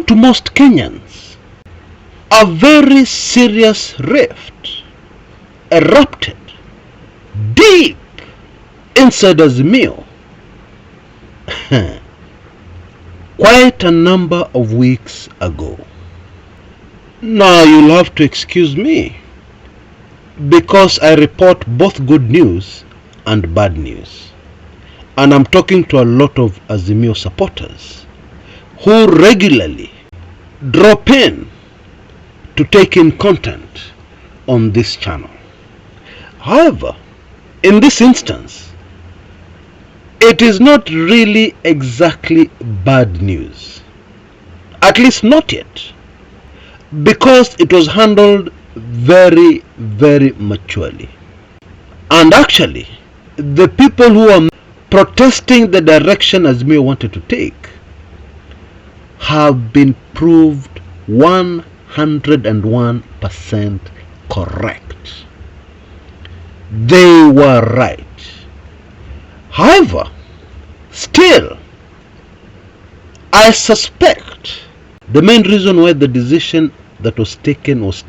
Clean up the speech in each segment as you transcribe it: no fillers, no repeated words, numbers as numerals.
known to most Kenyans, a very serious rift erupted deep inside Azimio quite a number of weeks ago. Now you'll have to excuse me because I report both good news and bad news, and I'm talking to a lot of Azimio supporters who regularly drop in to take in content on this channel. However, in this instance, it is not really exactly bad news, at least not yet, because it was handled very, very maturely. And actually, the people who are protesting the direction Azimio wanted to take have been proved 101% correct. They were right. However, still, I suspect the main reason why the decision that was taken was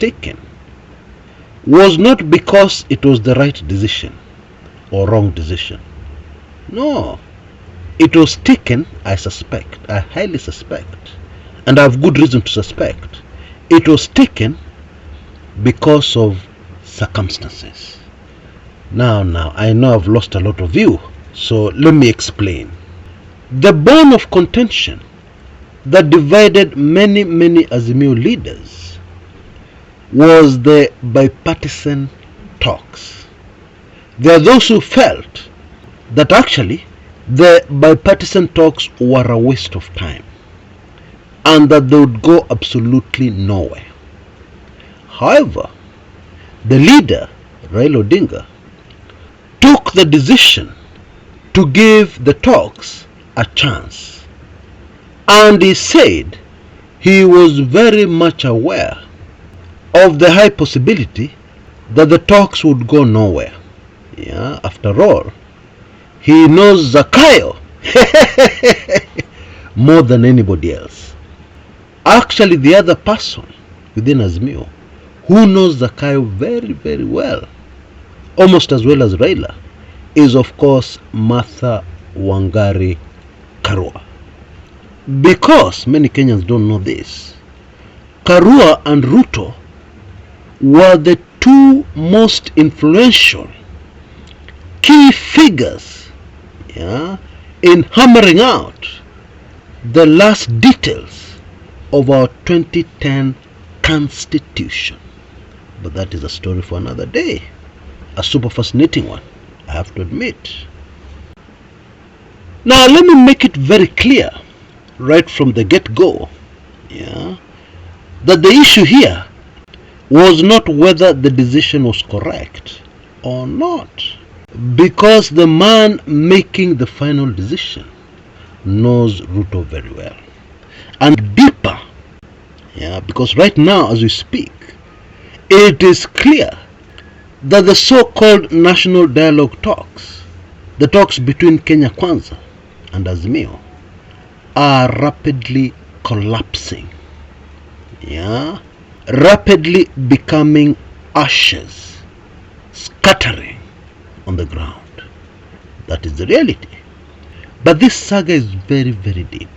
not because it was the right decision or wrong decision. No, it was taken, I highly suspect, and I have good reason to suspect, it was taken because of circumstances. Now, I know I've lost a lot of you, so let me explain. The bone of contention that divided many Azimio leaders was the bipartisan talks. There are those who felt that actually the bipartisan talks were a waste of time and that they would go absolutely nowhere. However, the leader, Raila Odinga, took the decision to give the talks a chance, and he said he was very much aware of the high possibility that the talks would go nowhere. Yeah, after all, he knows Zakayo more than anybody else. Actually, the other person within Azimio who knows Zakayo very, very well, almost as well as Raila, is of course Martha Karua. Because many Kenyans don't know this, Karua and Ruto were the two most influential key figures, in hammering out the last details of our 2010 Constitution. But that is a story for another day. A super fascinating one, I have to admit. Now let me make it very clear right from the get-go, that the issue here was not whether the decision was correct or not, because the man making the final decision knows Ruto very well. And deeper, because right now as we speak, it is clear that the so-called national dialogue talks, the talks between Kenya Kwanza and Azimio, are rapidly collapsing, rapidly becoming ashes, scattering on the ground. That is the reality. But this saga is very, very deep,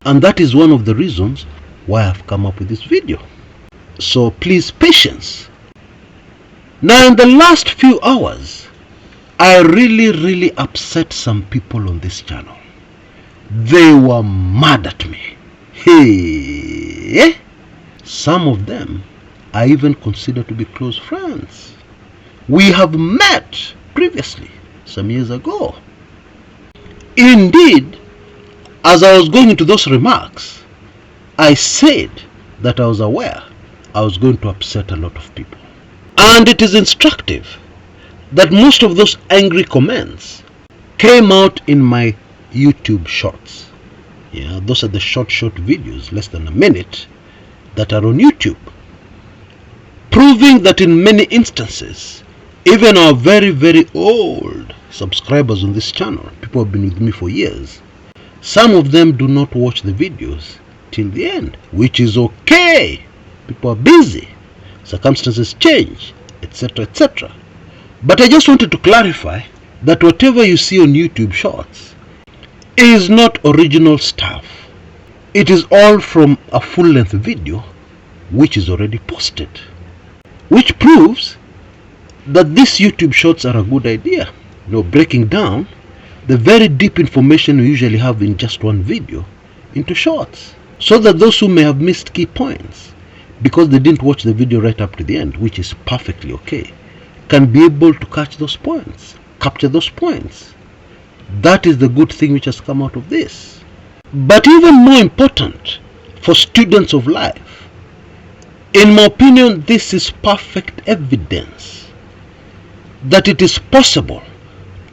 and that is one of the reasons why I've come up with this video. So please, patience. Now, in the last few hours, I really upset some people on this channel. They were mad at me. Hey, some of them I even consider to be close friends. We have met previously, some years ago. Indeed, as I was going into those remarks, I said that I was aware I was going to upset a lot of people. And it is instructive that most of those angry comments came out in my YouTube shorts. Those are the short videos, less than a minute, that are on YouTube, proving that in many instances, even our very, very old subscribers on this channel, people who have been with me for years, some of them do not watch the videos till the end, which is okay. People are busy, circumstances change, etc., etc. But I just wanted to clarify that whatever you see on YouTube Shorts is not original stuff. It is all from a full-length video which is already posted, which proves that these YouTube Shorts are a good idea. Breaking down the very deep information we usually have in just one video into shorts, so that those who may have missed key points because they didn't watch the video right up to the end, which is perfectly okay, can be able to catch those points, capture those points. That is the good thing which has come out of this. But even more important for students of life, in my opinion, this is perfect evidence that it is possible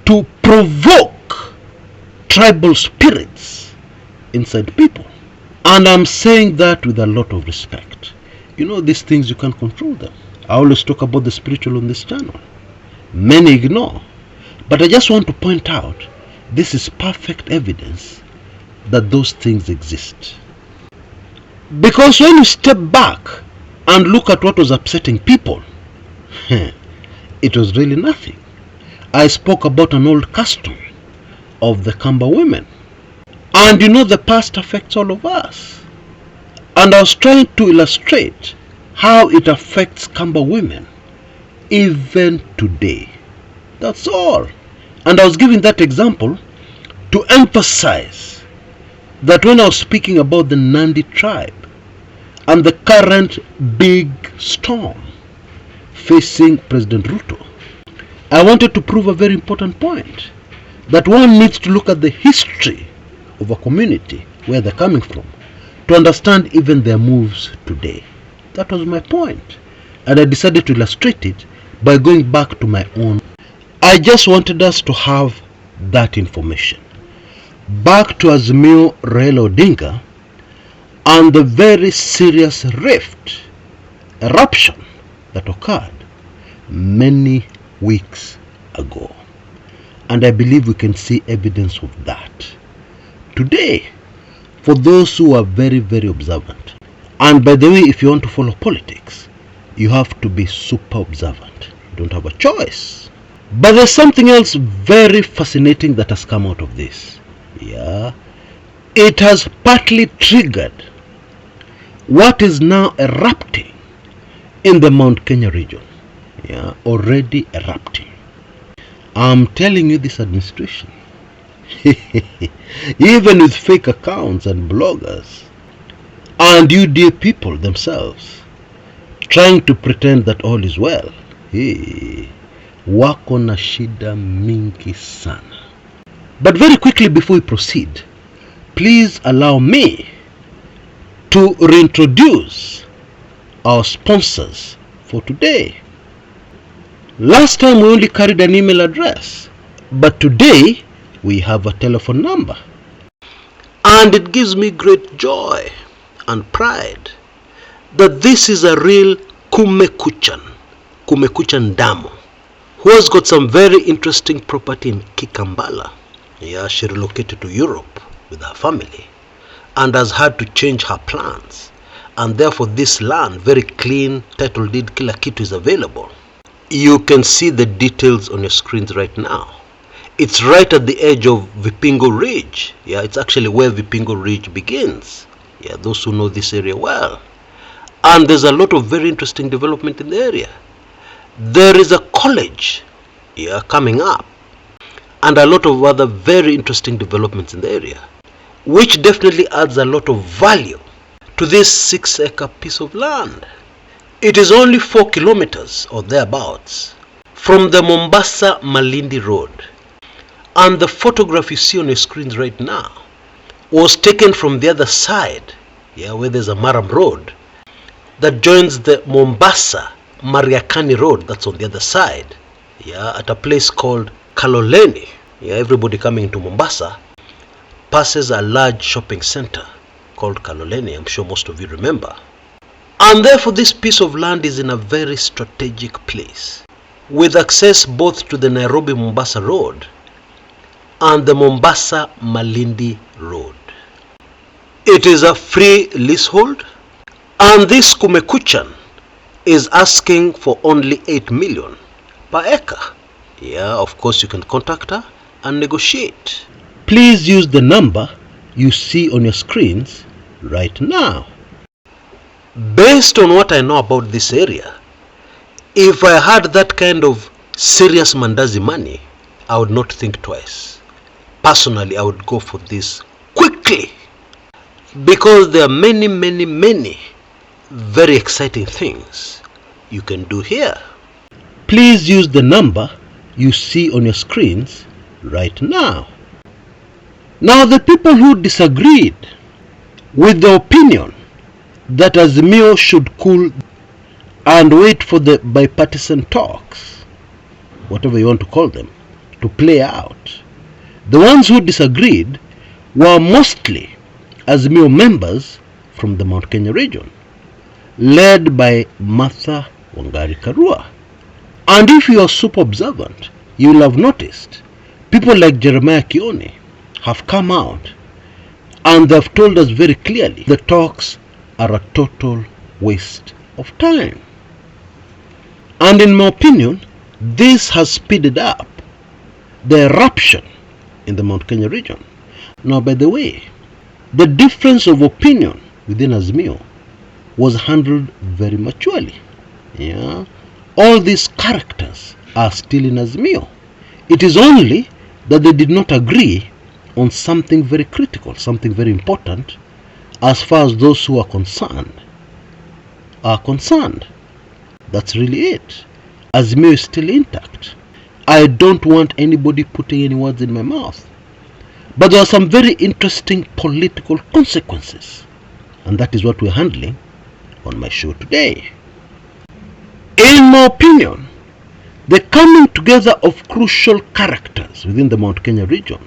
to provoke tribal spirits inside people. And I'm saying that with a lot of respect. These things, you can't control them. I always talk about the spiritual on this channel. Many ignore. But I just want to point out, this is perfect evidence that those things exist. Because when you step back and look at what was upsetting people, it was really nothing. I spoke about an old custom of the Kamba women. And the past affects all of us. And I was trying to illustrate how it affects Kamba women even today. That's all. And I was giving that example to emphasize that when I was speaking about the Nandi tribe and the current big storm facing President Ruto, I wanted to prove a very important point, that one needs to look at the history of a community, where they're coming from, to understand even their moves today. That was my point, and I decided to illustrate it by going back to my own. I just wanted us to have that information. Back to Azimio Raila Odinga and the very serious eruption that occurred many weeks ago. And I believe we can see evidence of that today for those who are very, very observant. And by the way, if you want to follow politics, you have to be super observant. You don't have a choice. But there's something else very fascinating that has come out of this. It has partly triggered what is now erupting in the Mount Kenya region. Already erupting. I'm telling you, this administration, even with fake accounts and bloggers and you dear people themselves trying to pretend that all is well, wako na shida mingi sana. But very quickly before we proceed, please allow me to reintroduce our sponsors for today. Last time we only carried an email address, but today we have a telephone number. And it gives me great joy and pride that this is a real Kumekuchan Damu, who has got some very interesting property in Kikambala. She relocated to Europe with her family and has had to change her plans, and therefore this land, very clean, title deed, kila kitu, is available. You can see the details on your screens right now. It's right at the edge of Vipingo Ridge. It's actually where Vipingo Ridge begins. Those who know this area well. And there's a lot of very interesting development in the area. There is a college coming up, and a lot of other very interesting developments in the area, which definitely adds a lot of value to this 6-acre piece of land. It is only 4 kilometers or thereabouts from the Mombasa-Malindi Road. And the photograph you see on your screens right now was taken from the other side, where there's a Maram Road that joins the Mombasa-Mariakani Road, that's on the other side, at a place called Kaloleni. Everybody coming into Mombasa passes a large shopping center called Kaloleni. I'm sure most of you remember. And therefore this piece of land is in a very strategic place, with access both to the Nairobi-Mombasa Road and the Mombasa-Malindi Road. It is a free leasehold, and this Kumekucha is asking for only 8 million per acre. Yeah, of course you can contact her and negotiate. Please use the number you see on your screens right now. Based on what I know about this area, if I had that kind of serious mandazi money, I would not think twice. Personally, I would go for this quickly, because there are many very exciting things you can do here. Please use the number you see on your screens right now. Now, the people who disagreed with the opinion that Azimio should cool and wait for the bipartisan talks, whatever you want to call them, to play out. The ones who disagreed were mostly Azimio members from the Mount Kenya region, led by Martha Karua. And if you are super observant, you will have noticed people like Jeremiah Kioni have come out and they have told us very clearly the talks are a total waste of time. And in my opinion, this has speeded up the eruption in the Mount Kenya region. Now, by the way, the difference of opinion within Azimio was handled very maturely. Yeah, all these characters are still in Azimio. It is only that they did not agree on something very critical, something very important, as far as those who are concerned are concerned. That's really it. Azimio is still intact. I don't want anybody putting any words in my mouth. But there are some very interesting political consequences, and that is what we're handling on my show today. In my opinion, the coming together of crucial characters within the Mount Kenya region,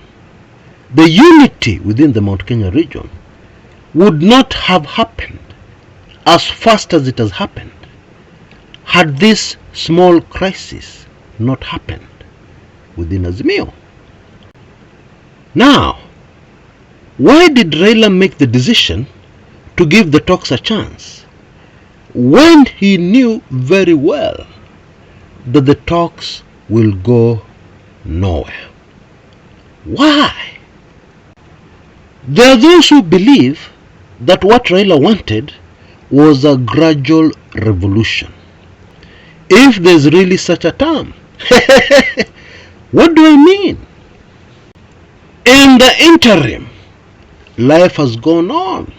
the unity within the Mount Kenya region, would not have happened as fast as it has happened had this small crisis not happened within Azimio. Now, why did Raila make the decision to give the talks a chance when he knew very well that the talks will go nowhere? Why? There are those who believe that what Raila wanted was a gradual revolution, if there's really such a term. What do I mean? In the interim, life has gone on.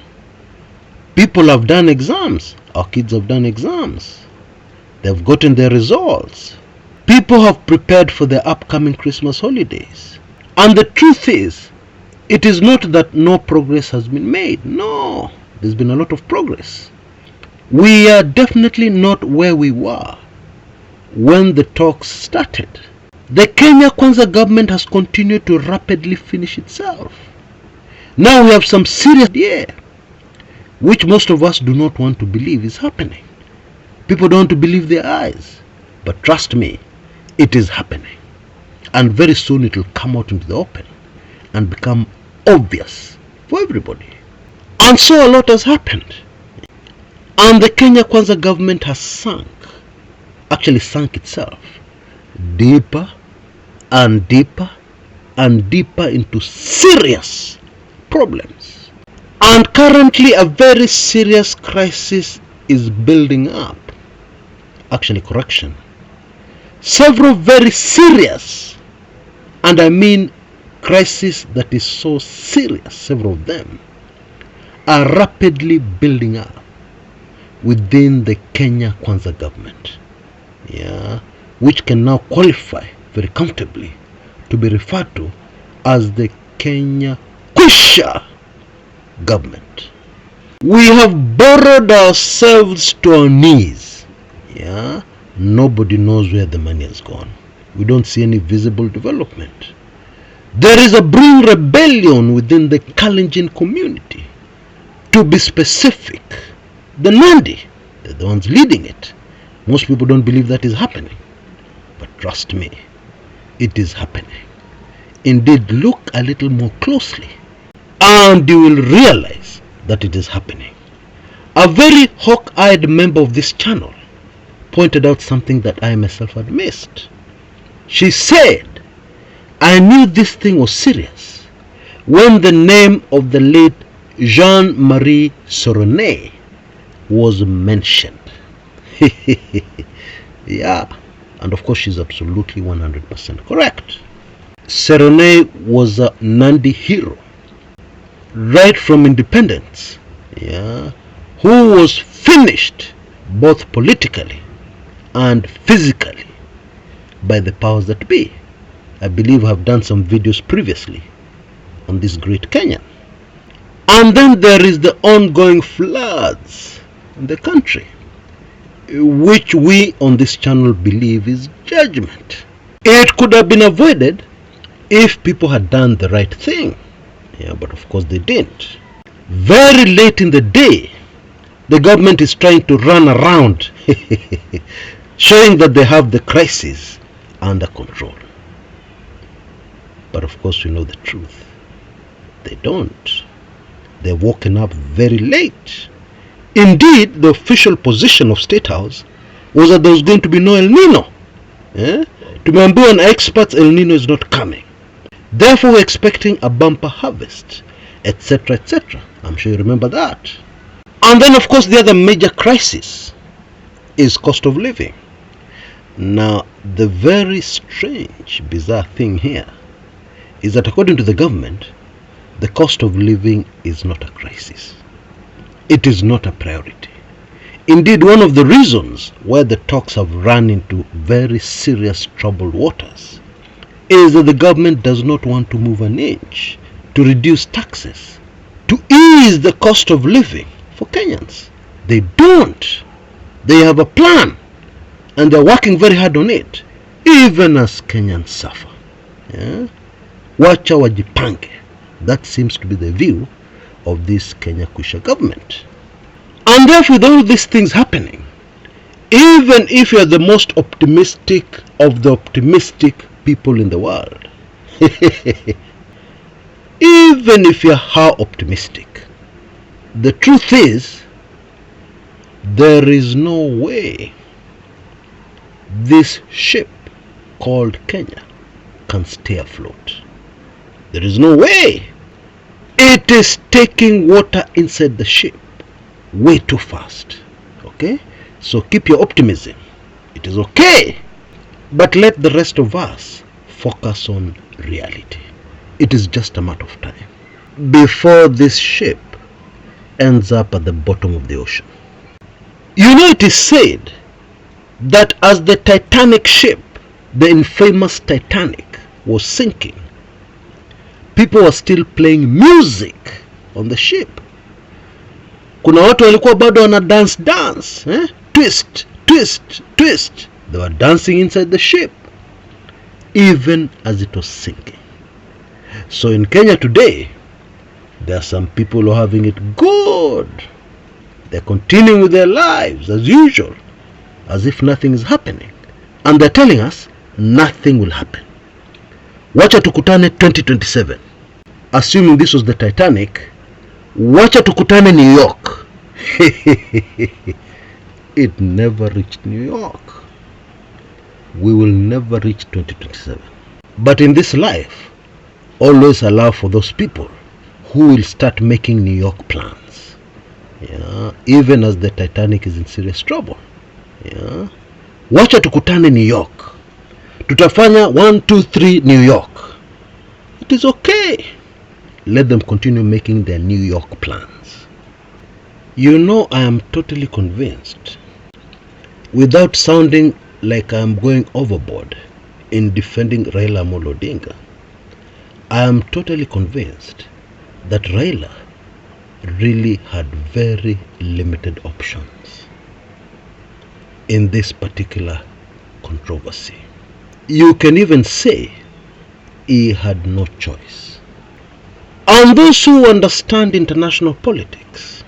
People have done exams. Our kids have done exams. They've gotten their results. People have prepared for the upcoming Christmas holidays. And the truth is, it is not that no progress has been made. No, there's been a lot of progress. We are definitely not where we were when the talks started. The Kenya Kwanza government has continued to rapidly finish itself. Now we have some serious idea, which most of us do not want to believe is happening. People don't want to believe their eyes. But trust me, it is happening. And very soon it will come out into the open and become obvious for everybody. And so a lot has happened. And the Kenya Kwanza government has sunk itself deeper and deeper and deeper into serious problems. And currently a very serious crisis is building up. Correction. Several very serious, and I mean crisis that is so serious, several of them are rapidly building up within the Kenya Kwanza government. Yeah, which can now qualify very comfortably to be referred to as the Kenya Kwisha government. We have borrowed ourselves to our knees. Yeah, nobody knows where the money has gone. We don't see any visible development. There is a brewing rebellion within the Kalenjin community. To be specific, the Nandi, they're the ones leading it. Most people don't believe that is happening. But trust me, it is happening. Indeed, look a little more closely and you will realize that it is happening. A very hawk-eyed member of this channel pointed out something that I myself had missed. She said, I knew this thing was serious when the name of the late Jean-Marie Soroné was mentioned. Yeah, and of course she's absolutely 100% correct. Soroné was a Nandi hero, right from independence, yeah, who was finished both politically and physically by the powers that be. I believe I've done some videos previously on this great Kenyan. And then there is the ongoing floods in the country, which we on this channel believe is judgment. It could have been avoided if people had done the right thing. Yeah, but of course they didn't. Very late in the day, the government is trying to run around showing that they have the crisis under control. But of course we know the truth. They don't. They're woken up very late. Indeed, the official position of State House was that there was going to be no El Nino. Tumeambiwa na experts El Nino is not coming. Therefore we're expecting a bumper harvest, etc., etc. I'm sure you remember that. And then of course the other major crisis is cost of living. Now the very strange, bizarre thing here is that according to the government, the cost of living is not a crisis. It is not a priority. Indeed, one of the reasons why the talks have run into very serious troubled waters is that the government does not want to move an inch to reduce taxes, to ease the cost of living for Kenyans. They don't. They have a plan and they're working very hard on it, even as Kenyans suffer. Yeah? Wacha wajipange. That seems to be the view of this Kumekucha government. And therefore, with all these things happening, even if you are the most optimistic of the optimistic people in the world, even if you are how optimistic, the truth is, there is no way this ship called Kenya can stay afloat. There is no way. It is taking water inside the ship way too fast. Okay? So keep your optimism. It is okay. But let the rest of us focus on reality. It is just a matter of time before this ship ends up at the bottom of the ocean. You know, it is said that as the Titanic ship, the infamous Titanic, was sinking, people were still playing music on the ship. Kuna watu walikuwa bado wana dance, twist, twist, twist. They were dancing inside the ship, even as it was sinking. So in Kenya today, there are some people who are having it good. They're continuing with their lives as usual, as if nothing is happening. And they're telling us nothing will happen. Wacha tukutane 2027. Assuming this was the Titanic, wacha tukutane New York. It never reached New York. We will never reach 2027. But in this life, always allow for those people who will start making New York plans. Yeah, even as the Titanic is in serious trouble. Yeah. Wacha tukutane New York. Tutafanya 1, 2, 3 New York. It is okay. Let them continue making their New York plans. You know, I am totally convinced, without sounding like I am going overboard in defending Raila Amolo Odinga, I am totally convinced that Raila really had very limited options in this particular controversy. You can even say he had no choice. And those who understand international politics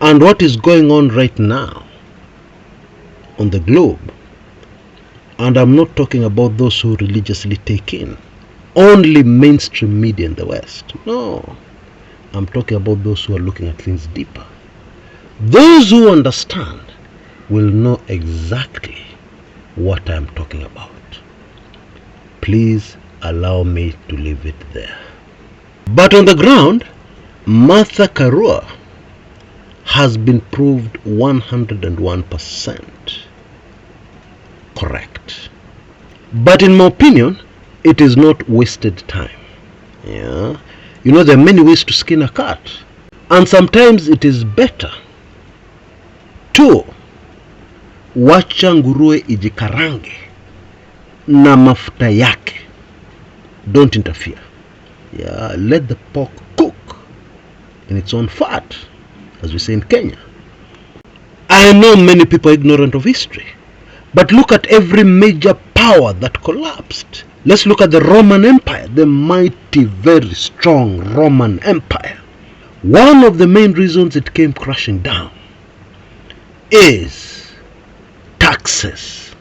and what is going on right now on the globe, and I'm not talking about those who religiously take in only mainstream media in the West. No. I'm talking about those who are looking at things deeper. Those who understand will know exactly what I'm talking about. Please allow me to leave it there. But on the ground, Martha Karua has been proved 101% correct. But in my opinion, it is not wasted time. Yeah. You know, there are many ways to skin a cat. And sometimes it is better to wacha nguruwe ijikarange na mafuta yake. Don't interfere. Yeah, let the pork cook in its own fat, as we say in Kenya. I know many people are ignorant of history, but look at every major power that collapsed. Let's look at the Roman Empire, the mighty, very strong Roman Empire. One of the main reasons it came crashing down is taxes.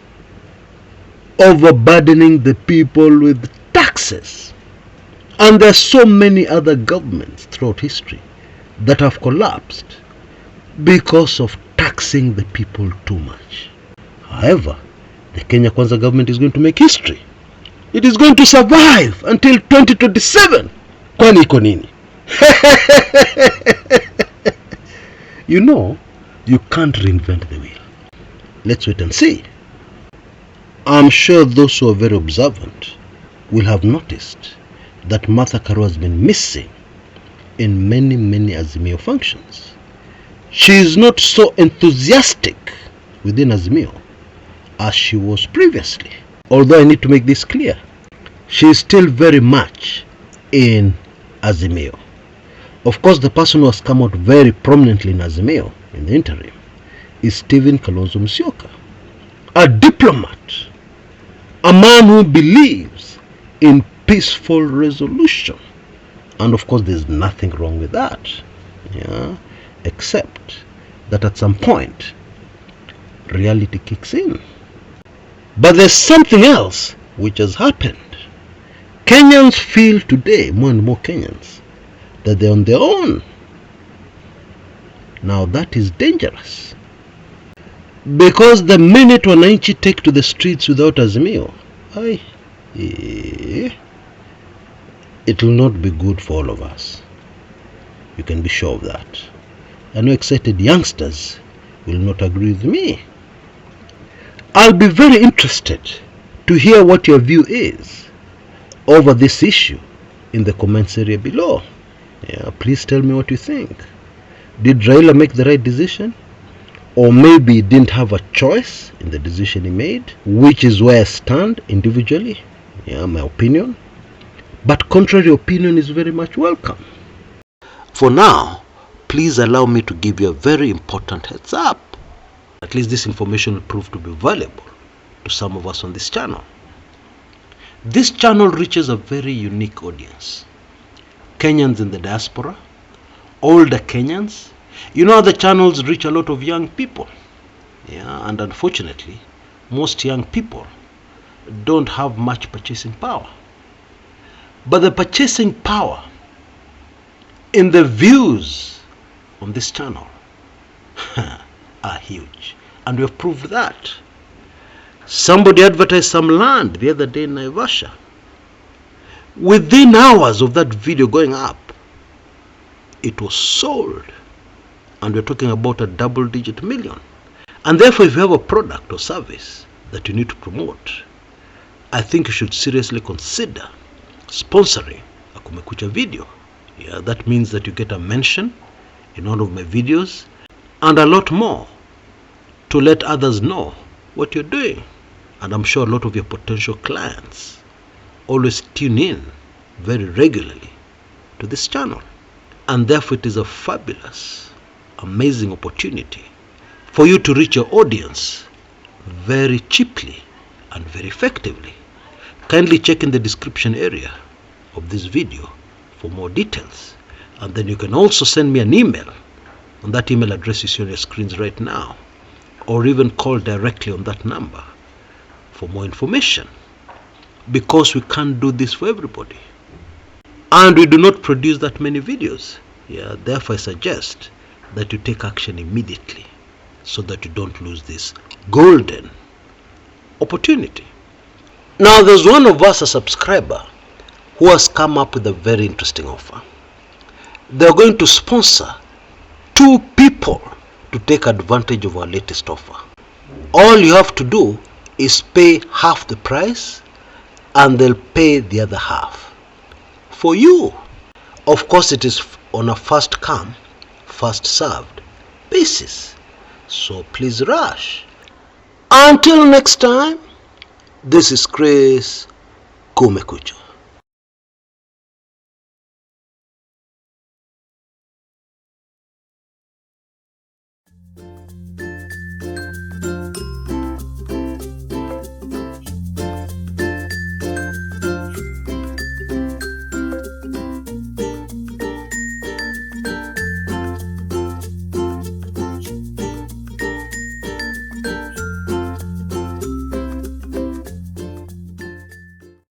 Overburdening the people with taxes. And there are so many other governments throughout history that have collapsed because of taxing the people too much. However, the Kenya Kwanza government is going to make history. It is going to survive until 2027. Kwani iko nini? You know, you can't reinvent the wheel. Let's wait and see. I'm sure those who are very observant will have noticed that Martha Karua has been missing in many Azimio functions. She is not so enthusiastic within Azimio as she was previously. Although I need to make this clear, she is still very much in Azimio. Of course, the person who has come out very prominently in Azimio in the interim is Stephen Kalonzo Musyoka, a diplomat, a man who believes in peaceful resolution. And of course, there's nothing wrong with that, yeah, except that at some point reality kicks in. But there's something else which has happened. Kenyans feel today, more and more Kenyans, that they're on their own. Now that is dangerous. Because the minute wananchi take to the streets without Azimio, it will not be good for all of us. You can be sure of that. I know excited youngsters will not agree with me. I'll be very interested to hear what your view is over this issue in the comments area below. Yeah, please tell me what you think. Did Raila make the right decision? Or maybe he didn't have a choice in the decision he made, which is where I stand individually. Yeah, my opinion. But contrary opinion is very much welcome. For now, please allow me to give you a very important heads up. At least this information will prove to be valuable to some of us on this channel. This channel reaches a very unique audience. Kenyans in the diaspora, older Kenyans. You know, the channels reach a lot of young people. Yeah, and unfortunately, most young people don't have much purchasing power. But the purchasing power in the views on this channel are huge. And we have proved that. Somebody advertised some land the other day in Naivasha. Within hours of that video going up, it was sold. And we're talking about a double-digit million. And therefore, if you have a product or service that you need to promote, I think you should seriously consider sponsoring a Kumekucha video. Yeah, that means that you get a mention in one of my videos and a lot more to let others know what you're doing. And I'm sure a lot of your potential clients always tune in very regularly to this channel. And therefore it is a fabulous, amazing opportunity for you to reach your audience very cheaply and very effectively. Kindly check in the description area of this video for more details. And then you can also send me an email on that email address you see on your screens right now, or even call directly on that number for more information, because we can't do this for everybody and we do not produce that many videos. Yeah, therefore I suggest that you take action immediately so that you don't lose this golden opportunity. Now there's one of us, a subscriber, who has come up with a very interesting offer. They're going to sponsor 2 people to take advantage of our latest offer. All you have to do is pay half the price and they'll pay the other half for you. Of course, it is on a first come, first served basis. So please rush. Until next time, this is Chris Kumekucha.